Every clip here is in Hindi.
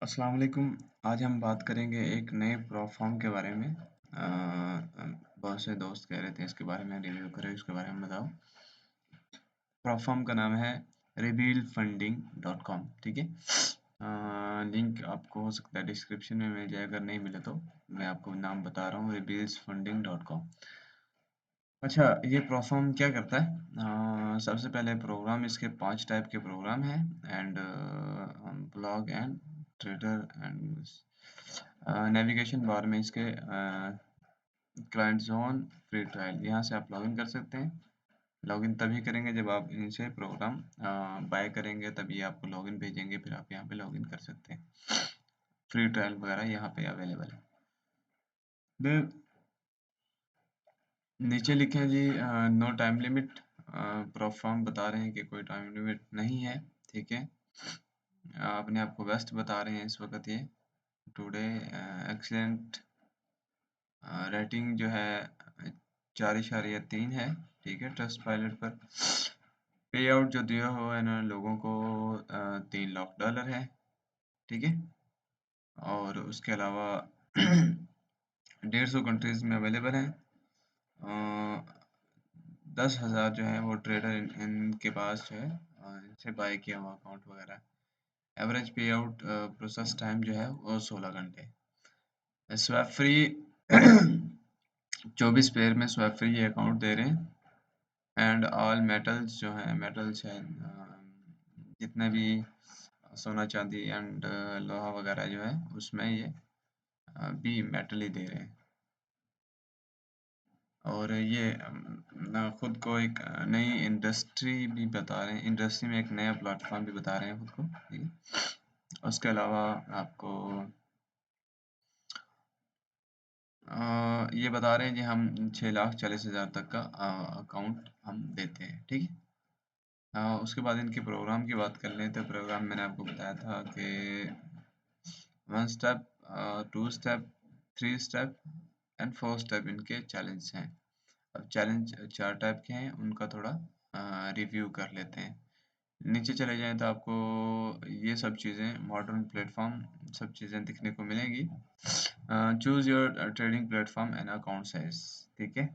अस्सलाम वालेकुम। आज हम बात करेंगे एक नए प्लेटफ़ॉर्म के बारे में। बहुत से दोस्त कह रहे थे इसके बारे में रिव्यू करो, इसके बारे में बताओ। प्लेटफ़ॉर्म का नाम है revealfunding.com, ठीक है। लिंक आपको हो सकता है डिस्क्रिप्शन में मिल जाए, अगर नहीं मिले तो मैं आपको नाम बता रहा हूँ, revealfunding.com। अच्छा, ये प्लेटफ़ॉर्म क्या करता है? सबसे पहले प्रोग्राम, इसके 5 टाइप के प्रोग्राम हैं and blog and trader and navigation bar में इसके क्लाइंट जोन फ्री ट्रायल, यहाँ से आप लॉगिन कर सकते हैं। लॉगिन तभी करेंगे जब आप इनसे प्रोग्राम बाय करेंगे, तभी आपको लॉगिन भेजेंगे, फिर आप यहाँ पे लॉगिन कर सकते हैं। फ्री ट्रायल वगैरह यहाँ पे अवेलेबल है। फिर नीचे लिखे हैं जी नो टाइम लिमिट। प्लेटफॉर्म बता रहे हैं कि कोई टाइम लिमिट नहीं है, ठीक है। अपने आप को बेस्ट बता रहे हैं इस वक्त ये। टुडे एक्सीलेंट रेटिंग जो है 4.3 है, ठीक है, ट्रस्ट पायलट पर। पे आउट जो दिया हुआ है ना लोगों को $3 लाख है, ठीक है। और उसके अलावा 150 कंट्रीज में अवेलेबल है। 10,000 जो है वो ट्रेडर इनके पास जो है इनसे बाय किया हुआ अकाउंट वगैरह। एवरेज पे आउट प्रोसेस टाइम जो है वो 16 घंटे। स्वैप फ्री 24 पेयर में स्वैप फ्री ये अकाउंट दे रहे हैं। एंड ऑल मेटल्स जो है, मेटल्स है जितने भी सोना चांदी एंड लोहा वगैरह जो है उसमें ये भी मेटल ही दे रहे हैं। और ये खुद को एक नई इंडस्ट्री भी बता रहे हैं, इंडस्ट्री में एक नया प्लेटफॉर्म भी बता रहे हैं खुद को, ठीक है। उसके अलावा आपको ये बता रहे हैं कि हम 6,40,000 तक का अकाउंट हम देते हैं, ठीक है। उसके बाद इनके प्रोग्राम की बात कर लें तो प्रोग्राम मैंने आपको बताया था कि 1 step, 2 step, 3 step and 4 step इनके चैलेंज हैं। अब चैलेंज 4 टाइप के हैं, उनका थोड़ा रिव्यू कर लेते हैं। नीचे चले जाएं तो आपको ये सब चीज़ें, मॉडर्न प्लेटफॉर्म, सब चीज़ें दिखने को मिलेंगी। Choose your trading platform and account size, ठीक है।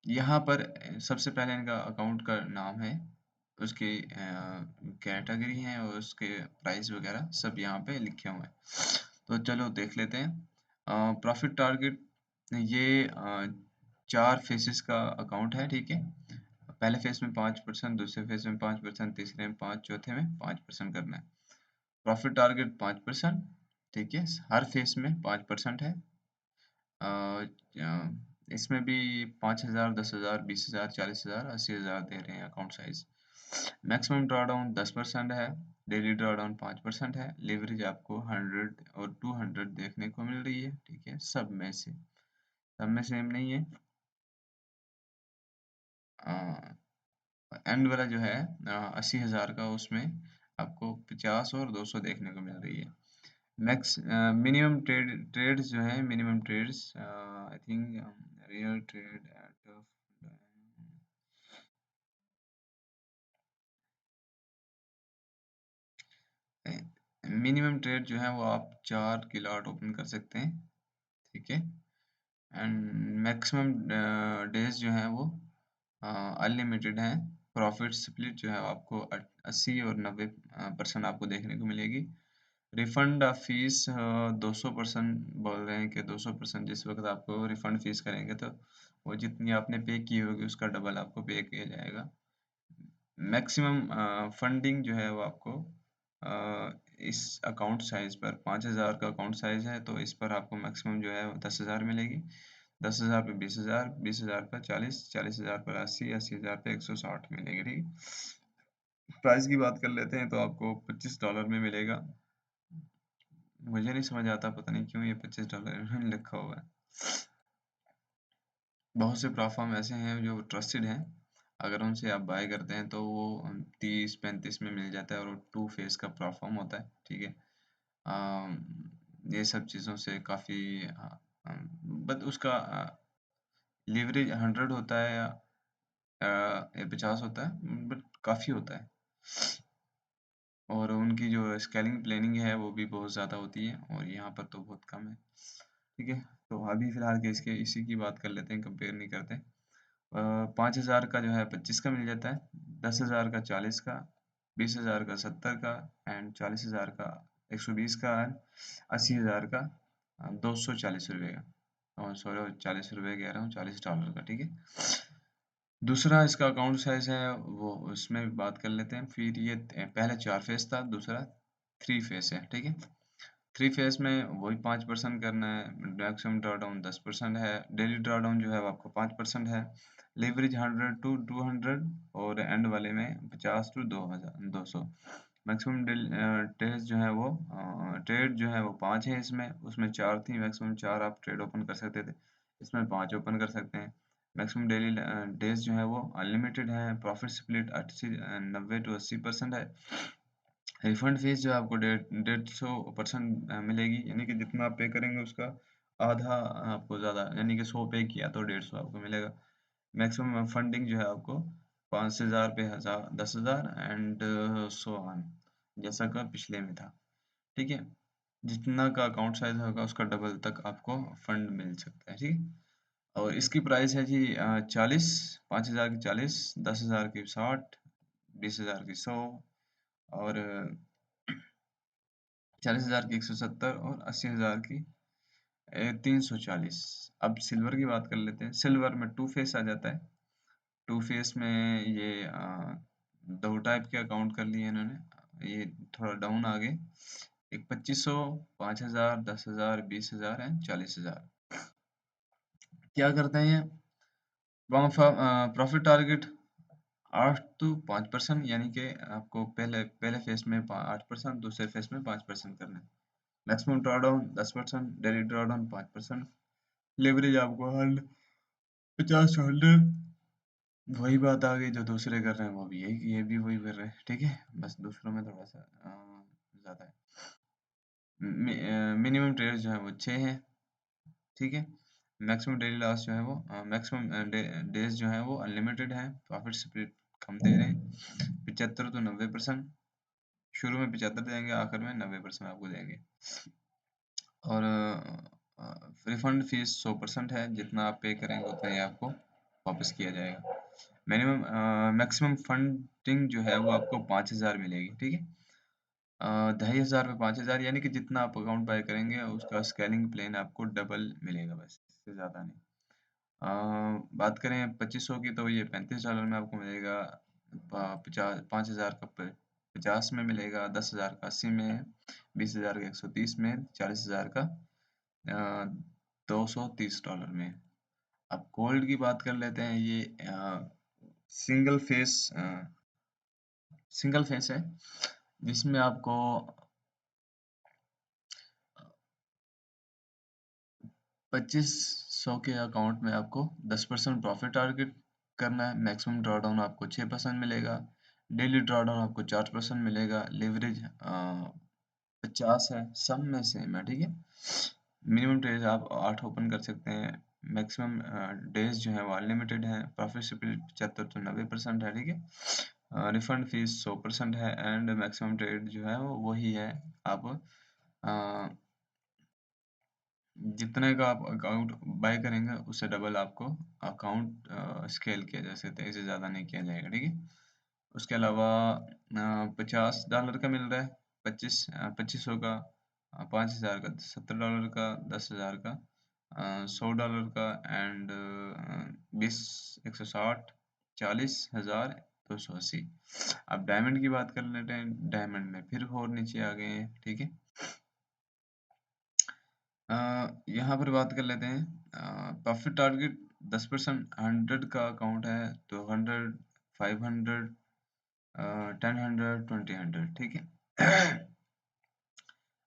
यहाँ पर सबसे पहले इनका अकाउंट का नाम है, उसकी कैटेगरी है और उसके प्राइस वगैरह सब यहाँ पे लिखे हुए हैं। तो चलो देख लेते हैं। प्रॉफिट टारगेट, ये 4 फेसेस का अकाउंट है, ठीक है। पहले फेस में 5%, दूसरे फेस में 5%, तीसरे में 5, चौथे में 5% करना है। प्रॉफिट टारगेट 5%, ठीक है, हर फेस में 5% है। इसमें भी 5,000, 10,000, 20,000, 40,000, 80,000 दे रहे हैं अकाउंट साइज। मैक्सिमम ड्रॉडाउन 10% है, डेली ड्रॉडाउन 5% है। लीवरेज आपको 100 और 200 देखने को मिल रही है, ठीक है। सब में सेम नहीं है। एंड वाला जो है 80,000 का, उसमें आपको 50 और 200 देखने को मिल रही है। मैक्स मिनिमम ट्रेड्स जो है, minimum trades I think real trade at minimum trade जो है वो आप 4 की लॉट ओपन कर सकते हैं, ठीक है। एंड मैक्सिमम डेज जो है वो अनलिमिटेड है। प्रॉफिट स्प्लिट जो है आपको 80 और 90% आपको देखने को मिलेगी। रिफंड ऑफ फीस 200% बोल रहे हैं कि 200% जिस वक्त आपको रिफंड फीस करेंगे तो वो जितनी आपने पे की होगी उसका डबल आपको पे किया जाएगा। मैक्सिमम फंडिंग जो है वो आपको इस अकाउंट साइज पर 5,000 का अकाउंट साइज है, तो इस पर आपको मैक्सिमम जो है 10,000 मिलेगी। 10,000 पे 20,000, 20,000 पर 40, 40,000 पर 80, 80,000 पे 160 मिलेगी, ठीक। प्राइस की बात कर लेते हैं तो आपको $25 में मिलेगा। मुझे नहीं समझ आता, पता नहीं क्यों ये $25 इन्होंने लिखा हुआ है। बहुत से प्लेटफॉर्म ऐसे हैं जो ट्रस्टेड हैं, अगर उनसे आप बाय करते हैं तो वो 30-35 में मिल जाता है और वो 2 फेस का प्लेटफॉर्म होता है, ठीक है। ये सब चीज़ों से काफ़ी बट उसका लीवरेज 100 होता है या 50 होता है, बट काफ़ी होता है। और उनकी जो स्केलिंग प्लानिंग है वो भी बहुत ज़्यादा होती है और यहाँ पर तो बहुत कम है। ठीक है, तो अभी फ़िलहाल के इसी की बात कर लेते हैं, कंपेयर नहीं करते। 5,000 का जो है 25 का मिल जाता है, 10,000 का 40 का, 20,000 का 70 का एंड 40,000 का 120 का एंड 80,000 का 240 रुपये का। और सॉरी, 40 रुपये कह रहा हूँ, $40 का। ठीक है, दूसरा इसका अकाउंट साइज है वो, उसमें भी बात कर लेते हैं। फिर ये पहले 4 फेस था, दूसरा 3 फेस है। ठीक है, 3 फेस में वही 5% करना है। मैक्सिमम ड्रॉडाउन 10% है। डेली ड्रॉडाउन जो है वो आपको 5% है। लेवरेज 100 to 200 और एंड वाले में 50 to 200। मैक्सिमम ट्रेड जो है वो ट्रेड जो है वो 5 है इसमें, उसमें 4 थी। मैक्सिमम 4 आप ट्रेड ओपन कर सकते थे, इसमें 5 ओपन कर सकते हैं। मैक्सिमम डेली डेज जो है वो अनलिमिटेड है। प्रॉफिट स्प्लिट 90 to 80% है। रिफंड फीस जो आपको 150% मिलेगी, यानी कि जितना आप पे करेंगे उसका आधा आपको ज़्यादा, यानी कि 100 पे किया तो 150 आपको मिलेगा। मैक्सिमम फंडिंग जो है आपको 5,000 पे 1000 10,000 एंड सो ऑन, जैसा का पिछले में था। ठीक है, जितना का अकाउंट साइज होगा उसका डबल तक आपको फंड मिल सकता है। ठीक है, और इसकी प्राइस है जी 40, 5,000 की 40, 10,000 की 60, 20,000 की 100 और 40,000 की 170 और 80,000 की 340। अब सिल्वर की बात कर लेते हैं। सिल्वर में 2 फेस आ जाता है। 2 फेस में ये 2 टाइप के अकाउंट कर लिए इन्होंने, ये थोड़ा डाउन आ गए। एक 2500, 5,000, 10,000, 20,000 एंड 40,000। क्या करते हैं ये? प्रॉफिट टारगेट 8 to 5%, यानी कि आपको पहले पहले फेस में 8%, दूसरे फेस में 5% करना है। Maximum drawdown 10%, daily drawdown 5%। Leverage आपको 50 to 100। वही बात आ गई जो दूसरे कर रहे हैं, वो भी यही, ये भी वही कर रहे हैं। ठीक है, बस दूसरों में थोड़ा सा ज़्यादा है। मिनिमम ट्रेड जो है वो 6 है। ठीक है, मैक्सिमम डेली लॉस जो है वो मैक्सिमम डेज जो है वो अनलिमिटेड है। प्रॉफिट स्प्लिट कम दे रहे हैं, 75 to 90%। शुरू में 75 देंगे, आखिर में 90% आपको देंगे। और रिफंड फीस 100% है, जितना आप पे करेंगे उतना ही आपको वापस किया जाएगा। मिनिमम मैक्सिमम फंडिंग जो है वो आपको 5,000 मिलेगी। ठीक है, 2,500 पे 5,000, यानी कि जितना आप अकाउंट बाय करेंगे उसका स्केलिंग प्लेन आपको डबल मिलेगा, बस इससे ज़्यादा नहीं। बात करें 2500 की, तो ये $35 में आपको मिलेगा। 5,000 का 50 में मिलेगा, 10,000 का 80 में, 20,000 का 130 में, 40,000 का $230 में। अब गोल्ड की बात कर लेते हैं। ये सिंगल फेस सिंगल फेस है, जिसमें आपको 2500 के अकाउंट में आपको 10% प्रॉफिट टारगेट करना है। मैक्सिमम ड्रॉडाउन आपको 6% मिलेगा। डेली ड्रॉडाउन आपको 4% मिलेगा। लेवरेज 50 है, सब में सेम है। ठीक है, मिनिमम ट्रेड आप 8 ओपन कर सकते हैं। मैक्सिमम डेज जो है वो अनलिमिटेड है। प्रॉफिट स्प्लिट 75 to 90% है। ठीक है, रिफंड फीस 100% है एंड मैक्सिमम ट्रेड जो है वो वही है। आप जितने का आप अकाउंट बाय करेंगे उससे डबल आपको अकाउंट स्केल किया जा सकता है, इससे ज़्यादा नहीं किया जाएगा। ठीक है, उसके अलावा $50 का मिल रहा है। 2500 का 5,000 का, $70 का, 10,000 का, $100 का एंड 20, 160, 40,000, 280। अब डायमंड की बात कर लेते हैं। डायमंड में फिर और नीचे आ गए हैं। ठीक है, यहाँ पर बात कर लेते हैं। प्रॉफिट टारगेट 10%, 100 का अकाउंट है तो 100, 500, 10, 100, 20, 100। ठीक है,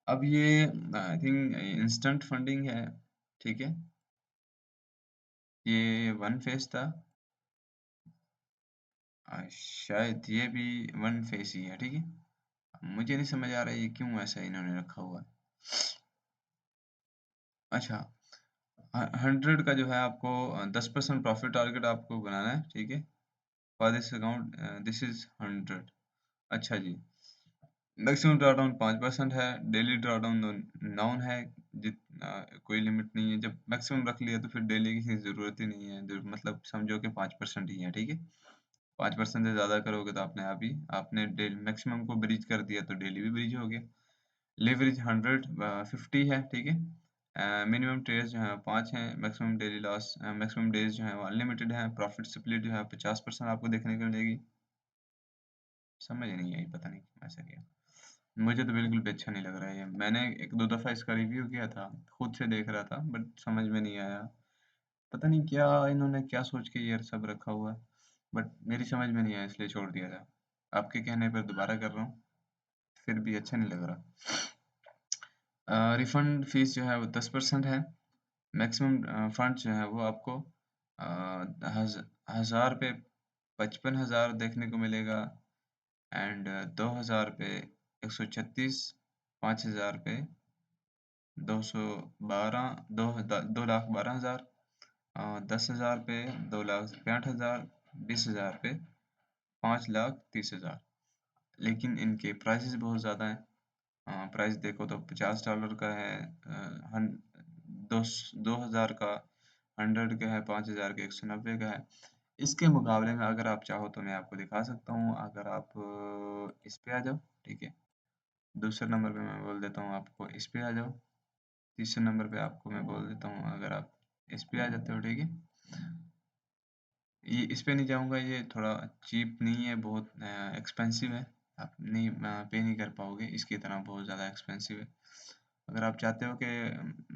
अब ये आई थिंक इंस्टेंट फंडिंग है। ठीक है, ये वन फेस था। शायद ये भी वन फेस ही है। ठीक है, मुझे नहीं समझ आ रहा है ये क्यों ऐसा इन्होंने रखा हुआ है। अच्छा, 100 का जो है आपको 10% प्रॉफिट टारगेट आपको बनाना है। ठीक है, for this account this is 100। अच्छा जी, मैक्सिमम ड्रॉडाउन 5% है, डेली ड्रॉडाउन नाउन है, कोई लिमिट नहीं है। जब मैक्सिमम रख लिया तो फिर डेली की ज़रूरत ही नहीं है, मतलब समझो कि 5% ही है, ठीक है। 5% से ज़्यादा करोगे तो आपने आपने मैक्सिमम को ब्रीच कर दिया तो डेली भी ब्रीच हो गया। लेवरेज 150 है, ठीक है। मिनिमम ट्रेड्स जो है 5 हैं, maximum daily loss maximum days जो है वो अनलिमिटेड है। प्रॉफिट स्प्लिट जो है 50% आपको देखने को मिलेगी। समझ नहीं आई, पता नहीं क्यों ऐसा किया। मुझे तो बिल्कुल भी अच्छा नहीं लग रहा है ये। मैंने एक दो दफ़ा इसका रिव्यू किया था, खुद से देख रहा था, बट समझ में नहीं आया। पता नहीं क्या इन्होंने क्या सोच के ये सब रखा हुआ है, बट मेरी समझ में नहीं आया इसलिए छोड़ दिया था। आपके कहने पर दोबारा कर रहा हूँ, फिर भी अच्छा नहीं लग रहा। रिफंड फीस जो है वो 10% है। मैक्सिमम फंड जो है वो आपको हज 1000 पे 55,000 देखने को मिलेगा। एंड 2000 पे 136, 5000 पे 212, 2,12,000, 10,000 पे 2,62,000, 20,000 पे 5,30,000। लेकिन इनके प्राइसेस बहुत ज़्यादा हैं। प्राइस देखो तो $50 का है, हन दो 2,000 का, 100 का है, 5,000 का, 190 का है। इसके मुकाबले में अगर आप चाहो तो मैं आपको दिखा सकता हूँ। अगर आप इस पे आ जाओ, ठीक है। दूसरे नंबर पे मैं बोल देता हूँ आपको, इस पे आ जाओ। तीसरे नंबर पे आपको मैं बोल देता हूँ, अगर आप इस पे आ जाते हो, ठीक है। ये इस पे नहीं जाऊँगा, ये थोड़ा चीप नहीं है, बहुत एक्सपेंसिव है। आप नहीं पे नहीं कर पाओगे इसकी तरह, बहुत ज़्यादा एक्सपेंसिव है। अगर आप चाहते हो कि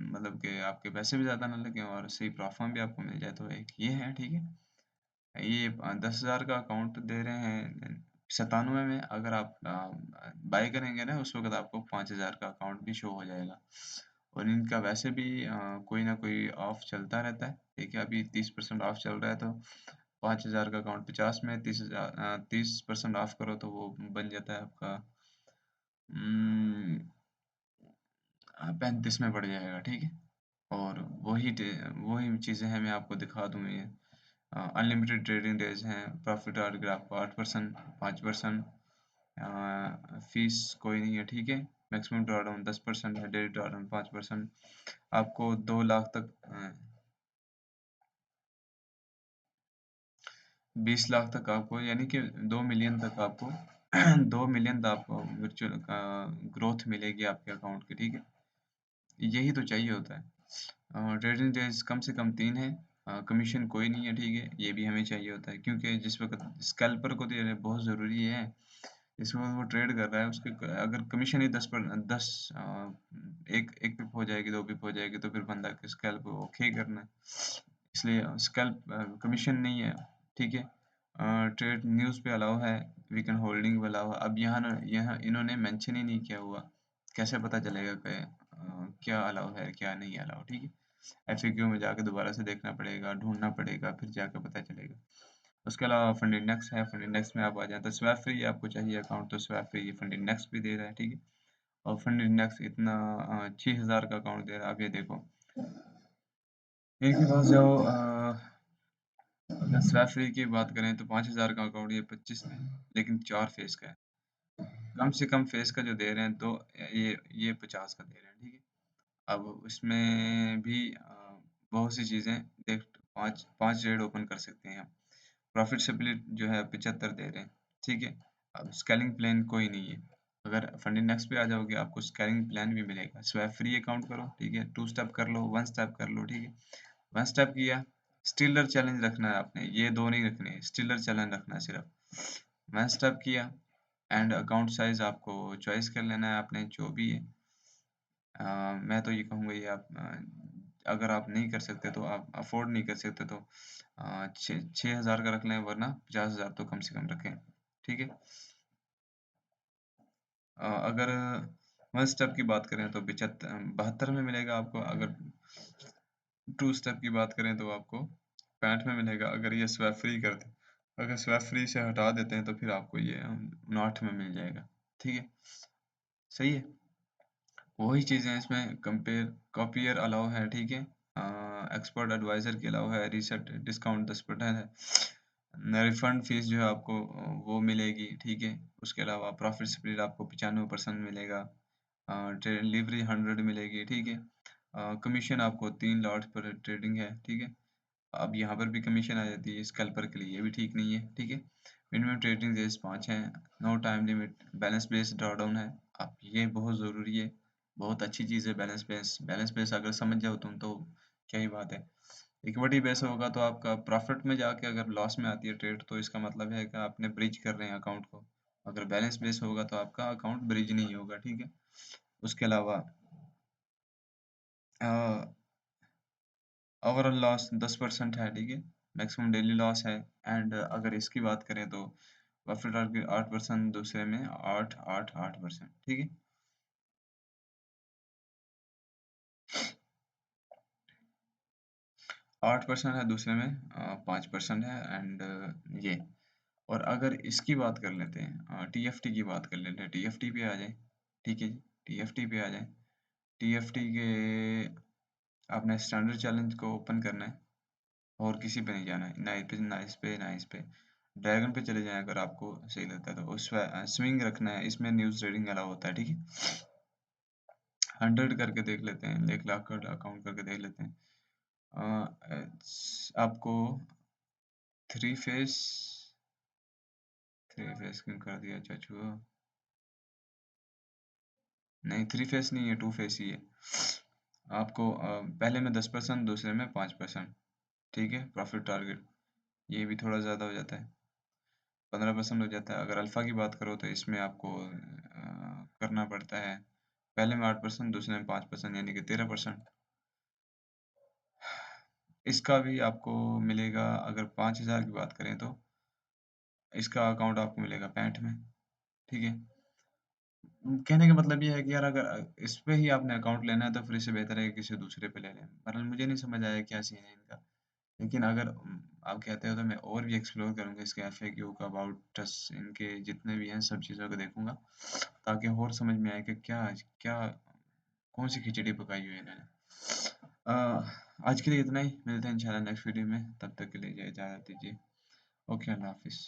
मतलब कि आपके पैसे भी ज़्यादा ना लगें और सही प्रॉफ़िट भी आपको मिल जाए तो एक ये है, ठीक है। ये 10,000 का अकाउंट दे रहे हैं 97 में। अगर आप बाय करेंगे ना उस वक्त आपको 5,000 का अकाउंट भी शो हो जाएगा। और इनका वैसे भी कोई ना कोई ऑफ चलता रहता है, ठीक है। अभी 30% ऑफ चल रहा है तो 5,000 का अकाउंट 50 में 30% ऑफ करो तो वो बन जाता है आपका 35 में पड़ जाएगा, ठीक है। और वही चीज़ें हैं, मैं आपको दिखा दूँ ये। अनलिमिटेड ट्रेडिंग डेज हैं, प्रॉफिट टारगेट आपको 8%, 5%, फीस कोई नहीं है, ठीक है। मैक्सिमम ड्रॉडाउन 10% है, डेली ड्रॉडाउन 5%। आपको 2 लाख तक 20 लाख तक आपको, यानी कि 2 मिलियन तक आपको 2 मिलियन तक आपको वर्चुअल ग्रोथ मिलेगी आपके अकाउंट की, ठीक है। यही तो चाहिए होता है। ट्रेडिंग डेज कम से कम 3 है। कमीशन कोई नहीं है, ठीक है। ये भी हमें चाहिए होता है क्योंकि जिस वक्त स्कैल्पर को तो ये बहुत ज़रूरी है। इस वक्त वो ट्रेड कर रहा है, उसके अगर कमीशन ही 10 एक एक पिप हो जाएगी, 2 पिप हो जाएगी तो फिर बंदा स्कैल्प ओके करना है। इसलिए स्कैल्प कमीशन नहीं है, ठीक है। ट्रेड न्यूज़ पे अलाउ है, वीकेंड होल्डिंग पे अलाउ है। अब यहाँ इन्होंने मेंशन ही नहीं किया हुआ, कैसे पता चलेगा कि क्या अलाउ है क्या नहीं अलाउ, ठीक है। एफएक्यू में जाके दोबारा से देखना पड़ेगा, ढूंढना पड़ेगा, फिर जाकर पता चलेगा। उसके अलावा फंड इंडेक्स है, फंड इंडेक्स में आप आ जाए तो स्वैप फ्री आपको चाहिए अकाउंट तो स्वैप फ्री फंड इंडेक्स भी दे रहा है, ठीक है। और फंड इंडेक्स इतना 6,000 का अकाउंट दे रहा है। अब ये देखो, इनके पास जाओ, अगर स्वैप फ्री की बात करें तो 5,000 का अकाउंट ये 25 में, लेकिन 4 फेस का है। कम से कम फेस का जो दे रहे हैं तो ये 50 का दे रहे हैं, ठीक है। अब उसमें भी बहुत सी चीज़ें देख, पाँच पाँच ट्रेड ओपन कर सकते हैं हम। प्रॉफिट स्प्लिट जो है 75 दे रहे हैं, ठीक है। अब स्केलिंग प्लान कोई नहीं है। अगर फंड इंडेक्स पे आ जाओगे आपको स्केलिंग प्लान भी मिलेगा। स्वैप फ्री अकाउंट करो, ठीक है। 2 स्टेप कर लो, 1 स्टेप कर लो, ठीक है। 1 स्टेप किया, स्टिलर चैलेंज रखना है आपने, ये 2 नहीं रखने, स्टिलर चैलेंज रखना है सिर्फ। 1 स्टेप किया एंड अकाउंट साइज आपको चॉइस कर लेना है आपने जो भी है। मैं तो ये कहूँगा ये आप अगर आप नहीं कर सकते तो आप अफोर्ड नहीं कर सकते तो 6,000 का रख लें, वरना 50,000 तो कम से कम रखें, ठीक है। अगर वन स्टेप की बात करें तो 72 में मिलेगा आपको। अगर 2 स्टेप की बात करें तो आपको 65 में मिलेगा। अगर ये स्वैप फ्री करते, अगर स्वैप फ्री से हटा देते हैं तो फिर आपको ये 59 में मिल जाएगा, ठीक है। सही है। वही चीज़ें इसमें कंपेयर कॉपियर अलाउ है, ठीक है। एक्सपर्ट एडवाइजर के अलाउ है, रीसेट डिस्काउंट 10% है। रिफंड फीस जो है आपको वो मिलेगी, ठीक है। उसके अलावा प्रॉफिट स्प्लिट आपको 95% मिलेगा। डिलीवरी 100 मिलेगी, ठीक है। कमीशन आपको 3 लॉट पर ट्रेडिंग है, ठीक है। अब यहाँ पर भी कमीशन आ जाती है स्कैल्पर के लिए, ये भी ठीक नहीं है, ठीक है। मिनिमम ट्रेडिंग डेज 5 हैं, no time limit, balance based drawdown है। अब ये बहुत ज़रूरी है, बहुत अच्छी चीज़ है बैलेंस बेस अगर समझ जाओ तुम तो क्या ही बात है। इक्विटी बेस होगा तो आपका प्रॉफिट में जाके अगर लॉस में आती है ट्रेड तो इसका मतलब है कि आपने ब्रिज कर रहे हैं अकाउंट को। अगर बैलेंस बेस होगा तो आपका अकाउंट ब्रिज नहीं होगा, ठीक है। उसके अलावा ओवरऑल लॉस 10% है, ठीक है। मैक्सिमम डेली लॉस है। एंड अगर इसकी बात करें तो प्रॉफिट टारगेट 8%, दूसरे में 8 8 8%, ठीक है। 8% है, दूसरे में 5% है। एंड ये, और अगर इसकी बात कर लेते हैं, टीएफटी की बात कर लेते हैं, टीएफटी पे आ जाए, ठीक है जी। टीएफटी पे आ जाए, टीएफटी के आपने स्टैंडर्ड चैलेंज को ओपन करना है और किसी पे नहीं जाना है, ना इस पे ना इस पे ना इस पे। ड्रैगन पे चले जाएं अगर आपको सही लगता है तो। उस पर स्विंग रखना है, इसमें न्यूज़ ट्रेडिंग अलाउ होता है, ठीक है। 100 करके देख लेते हैं, 1 लाख का अकाउंट करके देख लेते हैं। आपको थ्री फेस थ्री फेस क्यों कर दिया चाचू? नहीं, थ्री फेस नहीं है, टू फेस ही है। आपको पहले में 10%, दूसरे में 5%, ठीक है। प्रॉफिट टारगेट ये भी थोड़ा ज़्यादा हो जाता है, 15% हो जाता है। अगर अल्फ़ा की बात करो तो इसमें आपको करना पड़ता है पहले में 8%, दूसरे में 5%, यानी कि 13%। इसका भी आपको मिलेगा, अगर 5,000 की बात करें तो इसका अकाउंट आपको मिलेगा 65 में, ठीक है। कहने का मतलब ये है कि यार अगर इस पे ही आपने अकाउंट लेना है तो फिर इससे बेहतर है कि किसी दूसरे पे ले लें। मतलब मुझे नहीं समझ आया क्या सीन है इनका। लेकिन अगर आप कहते हो तो मैं और भी एक्सप्लोर करूंगा इसके एफएक्यू का, अबाउट अस, इनके जितने भी हैं सब चीज़ों को देखूंगा ताकि और समझ में आए कि क्या क्या कौन सी खिचड़ी पकाई हुई है इन्होंने। आज के लिए इतना ही, मिलते हैं इंशाल्लाह नेक्स्ट वीडियो में, तब तक के लिए इजाज़त दीजिए। ओके, अल्लाह हाफिज़।